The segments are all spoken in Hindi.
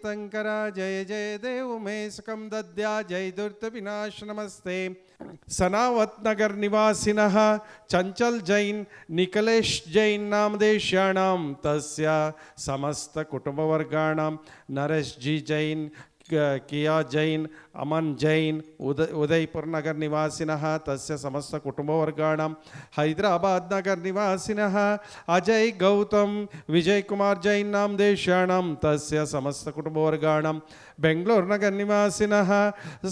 तीर्थंकर जय जय देव में सुखम दद्या जय दुर्त विनाश नमस्ते। सनावत नगर निवासिनः चंचल जैन निकलेश जैन नामदेशाणां तस्य समस्त कुटुंबवर्गाणां नरेश जी जैन किया जैन अमन जैन उदयपुर नगर निवासिनः तस्य समस्त कुटुंबवर्गाणां हैदराबाद नगर निवासिनः अजय गौतम विजय कुमार जैन नामदेशाणां तस्य समस्त कुटुंबवर्गाणां बेंगलोर नगर निवासिनः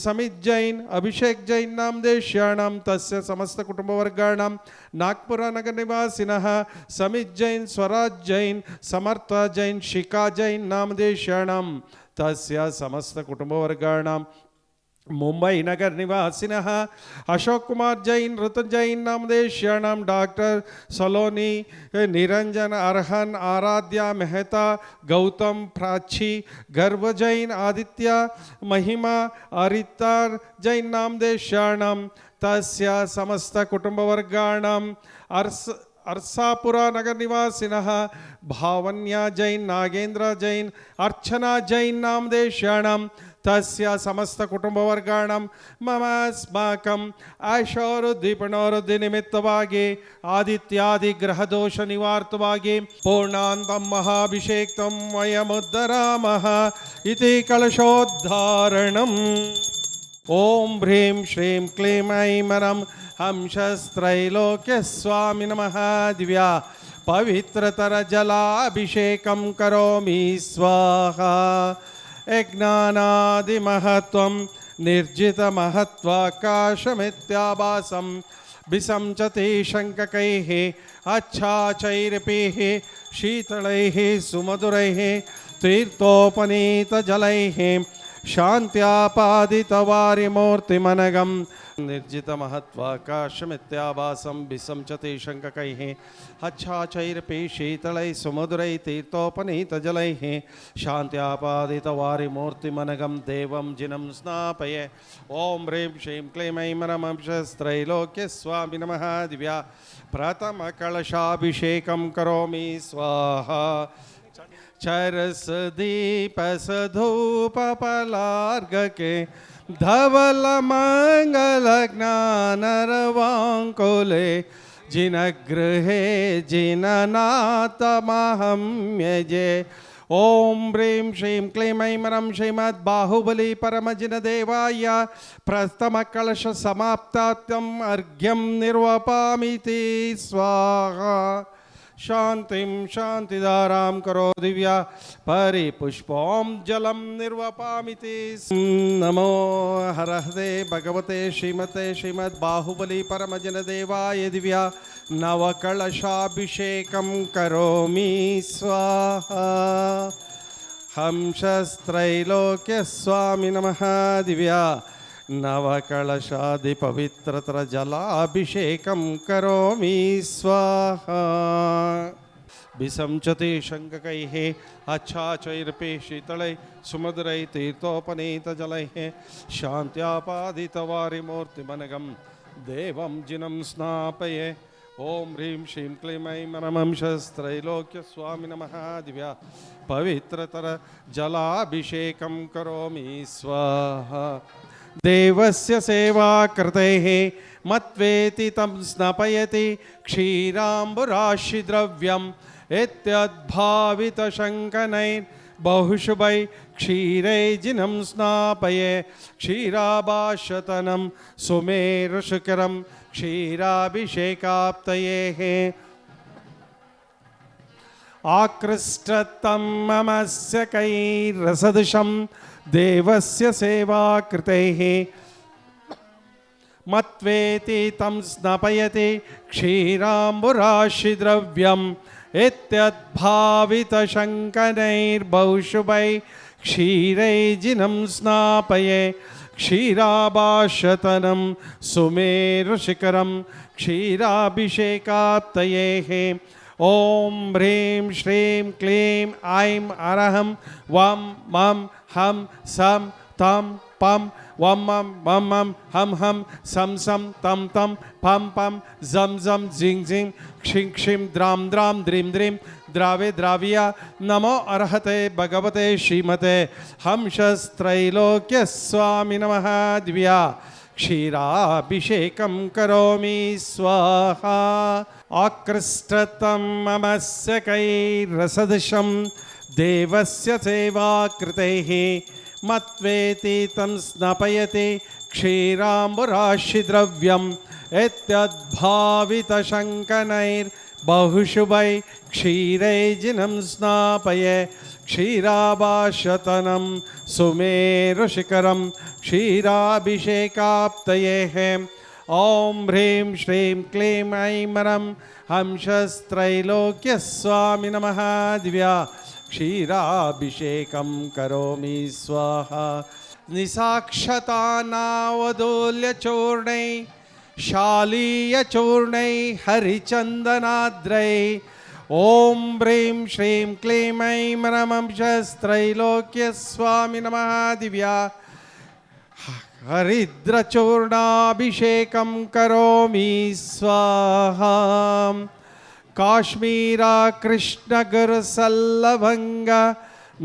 समित जैन अभिषेक जैन नामदेशाणां तस्य समस्त कुटुंबवर्गाणां नागपुर नगर निवासिनः समित जैन स्वराज जैन समर्थ जैन शिखा जैन नामदेशाणां तस्य समस्त कुटुंबवर्गाणां मुंबई नगर निवासिनः अशोक कुमार जैन ऋतु जैन नामदेशाणां डॉक्टर सलोनी निरंजन अरहन आराध्या मेहता गौतम प्राची गर्व जैन आदित्य महिमा अरितार जैन नामदेशाणां तस्य समस्त कुटुंबवर्गाणां अर्सापुरा नगर निवासिनः भावन्या जैन नागेंद्र जैन अर्चना जैन नामदेशाणां तस्य समस्त कुटुंबवर्गाणां ममास्माकं ऐशोरुद्दीपनोरुद्धि निमित्तवागे आदित्यादि ग्रहदोष निवार्तवागे पूर्णान्तं महाभिषेक्तं वयमुद्धरामः इति कलशोद्धारणम्। ओम ह्रीं श्रीं क्लीं ऐं मरं हंसस्त्रैलोक्य स्वामी नमः दिव्या पवित्रतर जलाभिषेकं करोमि स्वाहा। यज्ञानादिमहत्वं निर्जितमहत्वाकाशमित्याभासं विसंचते शङ्ककैः अच्छाचैरपैः शीतलैः सुमधुरैः तीर्थोपनीतजलैः शान्त्यापादितवारिमूर्तिमनगं निर्जितमहत्वाकाशमित्याभासं विसंचते शङ्ककैः अच्छाचैरपि शीतलैः सुमधुरैः तीर्थोपनीतजलैः शान्त्यापादितवारिमूर्तिमनगं देवं जिनं स्नापये। ॐ ह्रीं श्रीं क्लीं ऐं मरमंशस्त्रैलोक्यस्वामी नमः दिव्या प्रथमकलशाभिषेकं करोमि स्वाहा। चरस दीपस धूप पलार्घ के धवल मंगल ज्ञान रवांकुले जिन गृहे जिननाथमहं यजे। ओम ह्रीं श्रीं क्लीं ऐं मरं श्रीमद् बाहुबली परमजिनदेवाय प्रथम कलश समाप्तात्यम् अर्घ्यं निर्वपामिति स्वाहा। शांतिं शांतिदारां करो दिव्या परिपुष्पं जलं निर्वपामिति। नमो हरहते भगवते श्रीमते श्रीमद् बाहुबली परमजनदेवाय दिव्या नवकलशाभिषेकं करोमि स्वाहा। हंसस्त्रैलोक्य स्वामी नमः दिव्या नवकलशादि पवित्रतर जलाभिषेकं करोमि स्वाहा। विसंचते शङ्ककैः अच्छाचैरपि शीतलैः सुमधुरैः तीर्थोपनीतजलैः शान्त्यापादितवारिमूर्तिमनगं देवं जिनं स्नापये। ओम ह्रीं श्रीं क्लीं ऐं मरमंशस्त्रैलोक्य स्वामी नमः दिव्या पवित्रतर जलाभिषेकं करोमि स्वाहा। देवस्य सेवा कृतेः मत्वेति तं स्नपयति क्षीराम्बुराशिद्रव्यम् इत्यद्भावितशङ्कनैर्बहुशुभैः क्षीरैर्जिनं स्नापये। क्षीराभाषतनं सुमेरुशिखरं क्षीराभिषेकाप्तयेः आकृष्टतं ममस्य कैरसदृशं देवस्य सेवा कृतेः मत्वेति तं स्नपयति क्षीराम्बुराशिद्रव्यम् इत्यद्भावितशङ्कनैर्बहुशुभैः क्षीरैर्जिनं स्नापये। क्षीराभाषतनं सुमेरुशिखरं क्षीराभिषेकाप्तयेः ओम ह्रीं श्रीं क्लीं ऐं अरहं वं मं हम सं तं पं वं मं मं मं हम हम सं सं तं तं पं पं जं जं जिं जिं क्षिं क्षिं द्रां द्रां द्रीं द्रीं द्रावे द्राव्य नमो अर्हते भगवते श्रीमते हंसस्त्रैलोक्य स्वामी नमः दिव्या क्षीराभिषेकं करोमि स्वाहा आकृष्टतं ममस्य कैरसदृशं देवस्य सेवाकृतैः मत्वेति तं स्नपयति क्षीराम्बुराशिद्रव्यं यद्भावितशङ्कनैर्बहुशुभै क्षीरैर्जिनं स्नापये क्षीराभाषतनं सुमेरुशिखरं क्षीराभिषेकाप्तये ॐ ह्रीं श्रीं क्लीं ऐं मरं हंसस्त्रैलोक्य स्वामी नमः दिव्या क्षीराभिषेकं करोमि स्वाहा निसाक्षतानावदोल्यचूर्णै शालीयचूर्णै हरिचन्दनाद्रै ॐ ह्रीं श्रीं क्लीं ऐं मरं हंसस्त्रैलोक्य स्वामी नमः दिव्या हरिद्रचूर्णाभिषेकं करोमि स्वाहा काश्मीरा कृष्णगुरुसल्लभङ्ग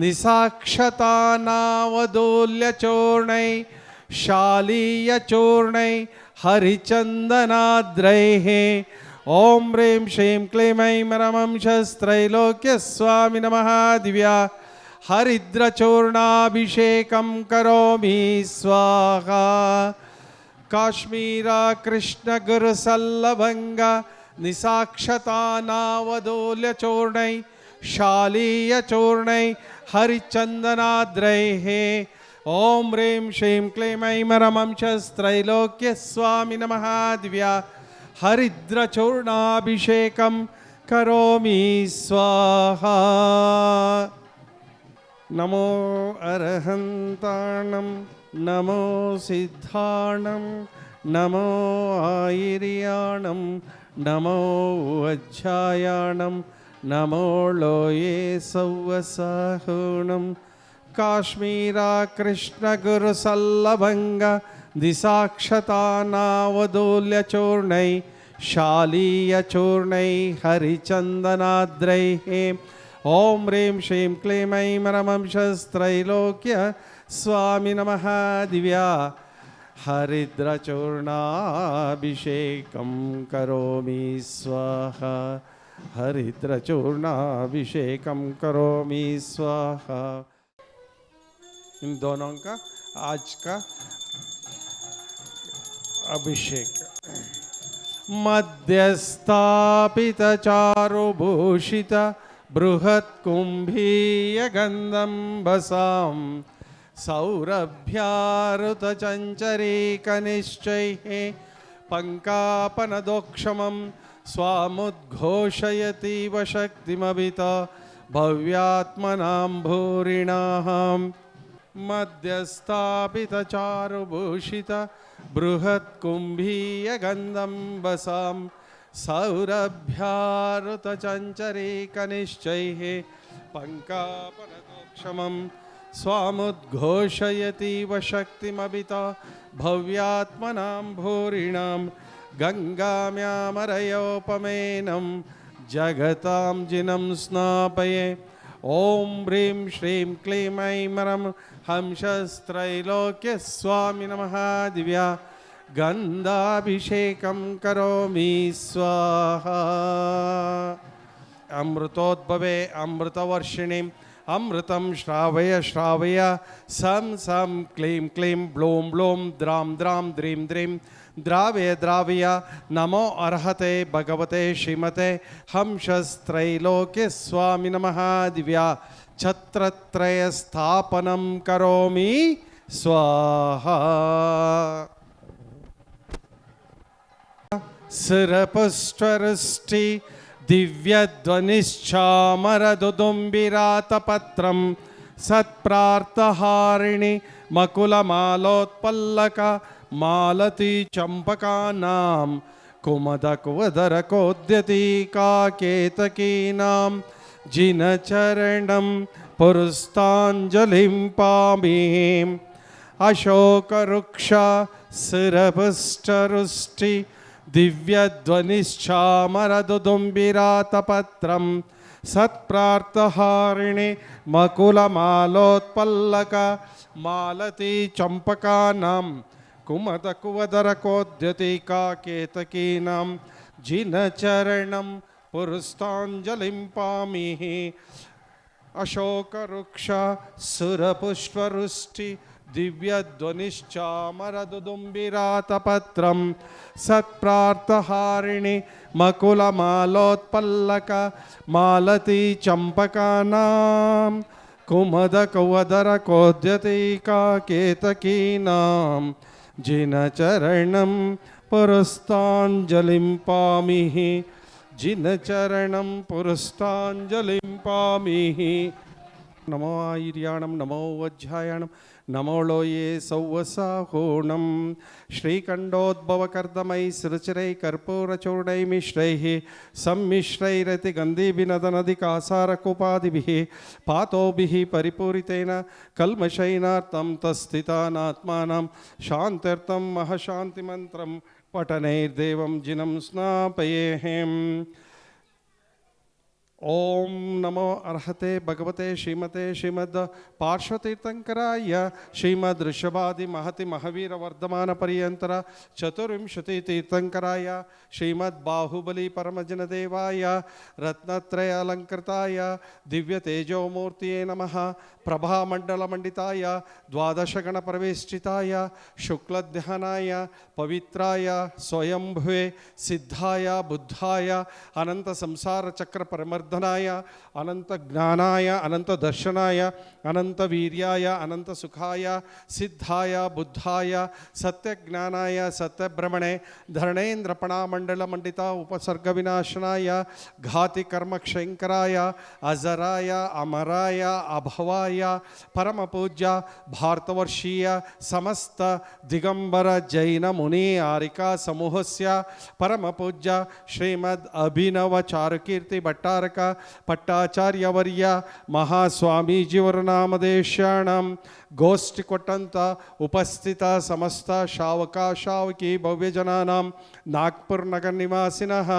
निसाक्षतानावदोल्यचूर्णै शालीयचूर्णै हरिचन्दनाद्रैः ॐ ह्रीं श्रीं क्लीं ऐं मरं हंसस्त्रैलोक्य स्वामी नमः दिव्या हरिद्रचूर्णाभिषेकं करोमि स्वाहा काश्मीरा कृष्णगुरुसल्लभङ्ग निसाक्षतानावदोल्यचूर्णै शालीयचूर्णै हरिचन्दनाद्रैः ॐ ह्रीं श्रीं क्लीं ऐं मरं हंसस्त्रैलोक्य स्वामी नमः दिव्या हरिद्रचूर्णाभिषेकं करोमि स्वाहा नमो अर्हन्ताणं नमो सिद्धाणं नमो आयर्याणं नमो वज्रायाणं नमो लोये सौवसाहुणं काश्मीरा कृष्णगुरुसल्लभङ्ग दिसाक्षतानावदोल्यचूर्णै शालीयचूर्णै हरिचन्दनाद्रैः ॐ ह्रीं श्रीं क्लीं ऐं मरं हंसस्त्रैलोक्य स्वामी नमः दिव्या हरिद्रचूर्णाभिषेकं करोमि स्वाहा हरिद्रचूर्णाभिषेकं करोमि स्वाहा इन दोनों का आज का अभिषेक मध्यस्थापित चारुभूषित बृहत्कुम्भीयगन्धं वसां सौरभ्यारुतचञ्चरीकनिश्चैः पङ्कापनदोक्षमं स्वामुद्घोषयतीव शक्तिमभित भव्यात्मनां भूरिणाम् मध्यस्थापितचारुभूषित बृहत्कुम्भीयगन्धं वसां सौरभ्यारुतचञ्चरीकनिश्चैः पङ्कापनदोक्षमं स्वामुद्घोषयतीव शक्तिमभित भव्यात्मनां भूरिणां गङ्गाम्यामरयोपमेनं जगतां जिनं स्नापये ॐ ह्रीं श्रीं क्लीं ऐं मरं हंसस्त्रैलोक्य स्वामी नमः दिव्या गन्धाभिषेकं करोमि स्वाहा अमृतोद्भवे अमृतवर्षिणीं अमृतं श्रावय श्रावय सं सं क्लीं क्लीं ब्लूं ब्लूं द्रां द्रां द्रीं द्रीं द्रावय द्रावय नमो अर्हते भगवते श्रीमते हंसस्त्रैलोक्य स्वामी नमः दिव्या छत्रत्रयस्थापनं करोमि स्वाहा सिरपुष्टवृष्टि दिव्यध्वनिश्चामरदुदुम्बिरातपत्रं सत्प्रार्थहारिणि मकुलमालोत्पल्लक मालती चंपकानां कुमदकुवदरकोद्यतिकाकेतकीनां जिनचरणं पुरस्ताञ्जलिं पामि अशोकवृक्ष सिरपुष्टवृष्टि दिव्यध्वनिश्चामरदुदुम्बिरातपत्रं सत्प्रार्थहारिणि मकुलमालोत्पल्लक मालती चंपकानां कुमदकुवदरकोद्यतिका केतकीनां जिनचरणं पुरस्ताञ्जलिं पामिः अशोकवृक्ष सुरपुष्पवृष्टि दिव्यध्वनिश्चामरदुदुम्बिरातपत्रं सत्प्रार्थहारिणि मकुलमालोत्पल्लक मालती चंपकानां कुमदकुवदरकोद्यतिका केतकीनां जिनचरणं पुरस्ताञ्जलिं पामिः जिनचरणं पुरस्ताञ्जलिं पामिः नमो आयर्याणं नमो वज्रायणं नमो लोये सौवसाहोणं श्रीकण्ठोद्भवकर्दमैः सृचिरैः कर्पूरचूर्णैः मिश्रैः सम्मिश्रैरतिगन्धिभिनदनदिकासारकुपादिभिः पातोभिः परिपूरितेन कल्मषैनार्तं तस्थितानात्मानं शान्त्यर्थं महशान्तिमन्त्रं पठनैर्देवं जिनं स्नापयेऽहम् ओम नमो अर्हते भगवते श्रीमते श्रीमद् पार्श्वतीर्थंकराय श्रीमद् ऋषभादि महति महावीर वर्धमान पर्यंतर चतुर्विंशति तीर्थंकराय श्रीमद् बाहुबली परमजनदेवाय रत्नत्रय अलंकृताय दिव्य तेजोमूर्तिये नमः प्रभामंडलमंडिताय द्वादशगण प्रवेष्टिताय शुक्लध्यानाय पवित्राय स्वयंभुवे सिद्धाय बुद्धाय अनंत संसार चक्र परमर्दनाय अनंत ज्ञानाय अनंत दर्शनाय अनंत वीर्याय अनंत सुखाय सिद्धाय बुद्धाय सत्य ज्ञानाय सत्य ब्रह्मणे धरणेन्द्र पणामंडल मंडिता उपसर्ग विनाशनाय घाति कर्म क्षयंकराय अजराय अमराय अभवाय परम पूज्य भारतवर्षीय समस्त दिगंबर जैन मुनि आरिका समूहस्य परम पूज्य श्रीमद् अभिनव चारुकीर्ति भट्टारक पट्टाचार्यवर्य महास्वामीजीवरनामदेशाणां गोष्ठी कोट्टंत उपस्थित समस्त शावका शावकी भव्यजनानां नागपुर नगर निवासिनः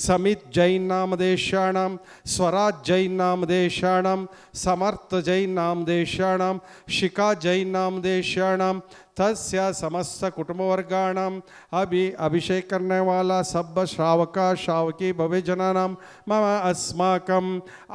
समित जैन नामदेशाणां स्वराज जैन नामदेशाणां समर्थ जैन नामदेशाणां शिखा जैन नामदेशाणां तस्य समस्त कुटुंबवर्गाणाम् अभिषेक करने वाला सब श्रावका श्रावकी भव्य जनानां मम अस्माकं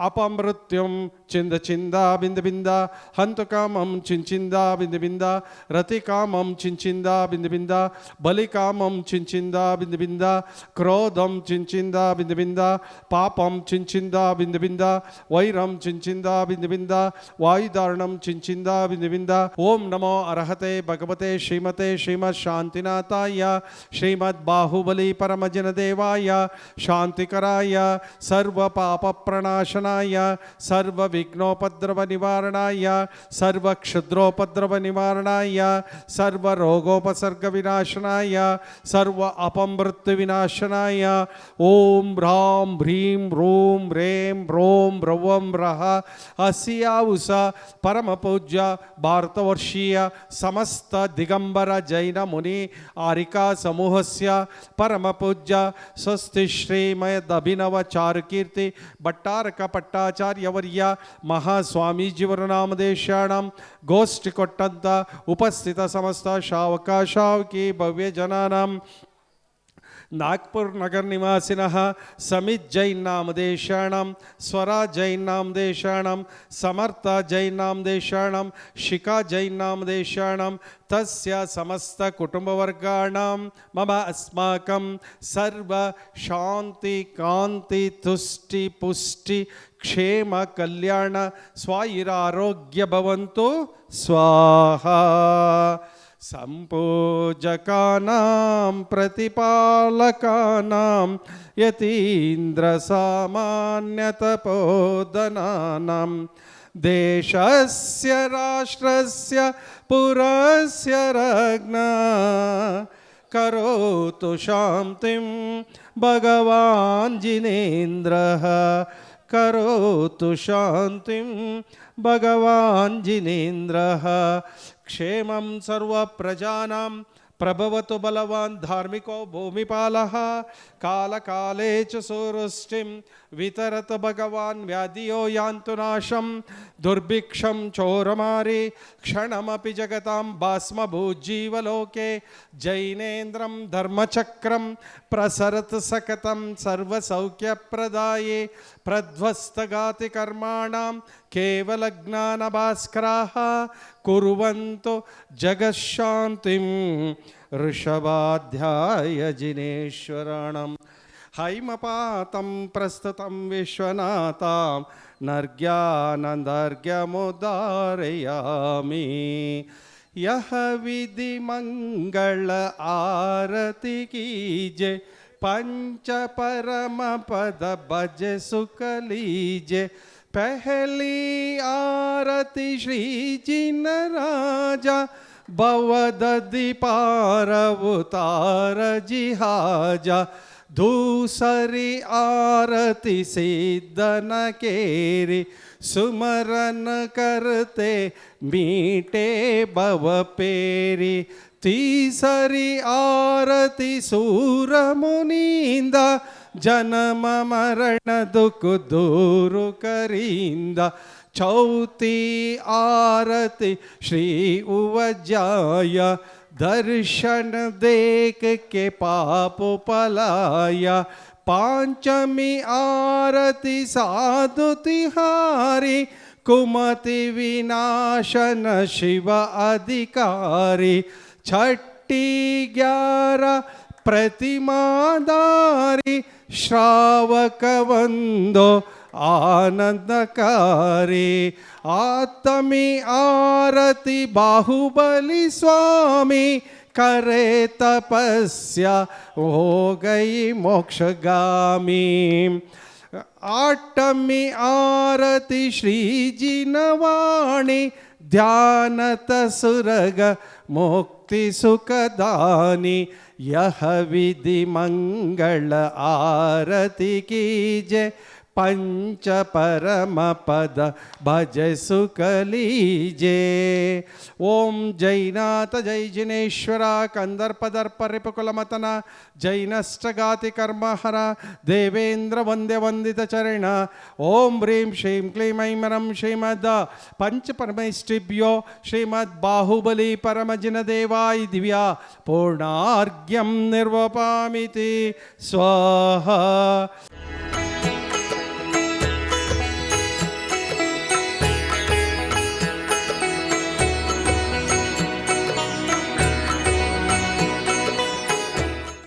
अपमृत्युं चिंद चिंदा बिंद बिंदा हंतुकामं चिंचिंदा बिंद बिंदा रतिकामं चिंचिंदा बिंद बिंदा बलिकामं चिंचिंदा बिंद बिंदा क्रोधं चिंचिंदा बिंद बिंदा पापं चिंचिंदा बिंद बिंदा वैरं चिंचिंदा बिंद बिंदा वायुधारणं चिंचिंदा बिंद बिंदा ओम नमो अर्हते भगवते श्रीमते श्रीमद् शांतिनाथाय श्रीमद् बाहुबली परमजनदेवाय शांतिकराय सर्व पाप प्रणाशनाय सर्व विघ्नोपद्रव निवारणाय सर्व क्षुद्रोपद्रव निवारणाय सर्व रोगोपसर्ग विनाशनाय सर्व अपमृत्यु विनाशनाय ओम ह्रां ह्रीं रूं रें रों रवं रः अस्याउस परम पूज्य भारतवर्षीय समस्त दिगंबर जैन मुनि आरिका समूहस्य परम पूज्य स्वस्ति श्रीमद् अभिनव चारुकीर्ति भट्टारक पट्टाचार्यवर्य महास्वामीजीवरनामदेशाणां गोष्ठी कोट्टंत उपस्थित समस्त शावका शावकी भव्य जनानां नागपुर नगर निवासिनः समित जैन नामदेशाणां स्वराज जैन नामदेशाणां समर्थ जैन नामदेशाणां शिखा जैन नामदेशाणां तस्य समस्त कुटुंबवर्गाणां मम अस्माकं सर्व शांति कांति तुष्टि पुष्टि क्षेम कल्याण स्वायुरारोग्य भवन्तु स्वाहा संपूजकानां प्रतिपालकानां यतीन्द्रसामान्यतपोधनानां देशस्य राष्ट्रस्य पुरस्य रज्ञा करोतु शान्तिं भगवान् जिनेन्द्रः करोतु शान्तिं भगवान् जिनेन्द्रः क्षेमं सर्वप्रजानां प्रभवतु बलवान् धार्मिको भूमिपालः कालकाले च सुवृष्टिं वितरत भगवान् व्याधियो यान्तु नाशं दुर्भिक्षं चोरमारी क्षणमपि जगतां भस्मभूज्जीवलोके जैनेन्द्रं धर्मचक्रं प्रसरत सकतं सर्वसौख्यप्रदाये प्रध्वस्तगाति कर्माणां केवलज्ञानभास्कराः कुर्वन्तु जगशान्तिं ऋषभाध्याय जिनेश्वराणां हैमपातं प्रस्तुतं विश्वनाथां नर्ग्यानन्दर्घ्यमुदारयामि यह विधि मंगल आरती कीजे पंच परम पद भज सुख लीजे पहली आरती श्री जिन राजा भवदधि पार उतार जिहाजा दूसरी आरती सिद्धन केरी सुमरन करते मीटे भव पेरी तीसरी आरती सूर मुनींदा जन्म मरण दुख दूर करींदा चौथी आरती श्री उवजाया दर्शन देख के पाप पलाया पांचमी आरती साधु तिहारी कुमति विनाशन शिव अधिकारी छठी 11 प्रतिमादारी श्रावक वंदो आनंदकारी आत्मी आरती बाहुबली स्वामी करे तपस्या हो गई मोक्षगामी आठमी आरती श्री जिनवाणी ध्यानत सुरग मुक्ति सुखदानी यह विधि मंगल आरती कीजे पंच परम पद भज सुख लीजे ओम जैनाथ जय जिनेश्वरा कंदर्प दर्प रिपुकुलमतन जैनष्टगाति कर्महर देवेंद्र वंद्य वंदित चरण ओम ह्रीं श्रीं क्लीं ऐं मरं श्रीमद् पंच परमेष्टिभ्यो श्रीमद् बाहुबली परमजिन देवाय दिव्या पूर्णार्घ्यं निर्वपामिति स्वाहा।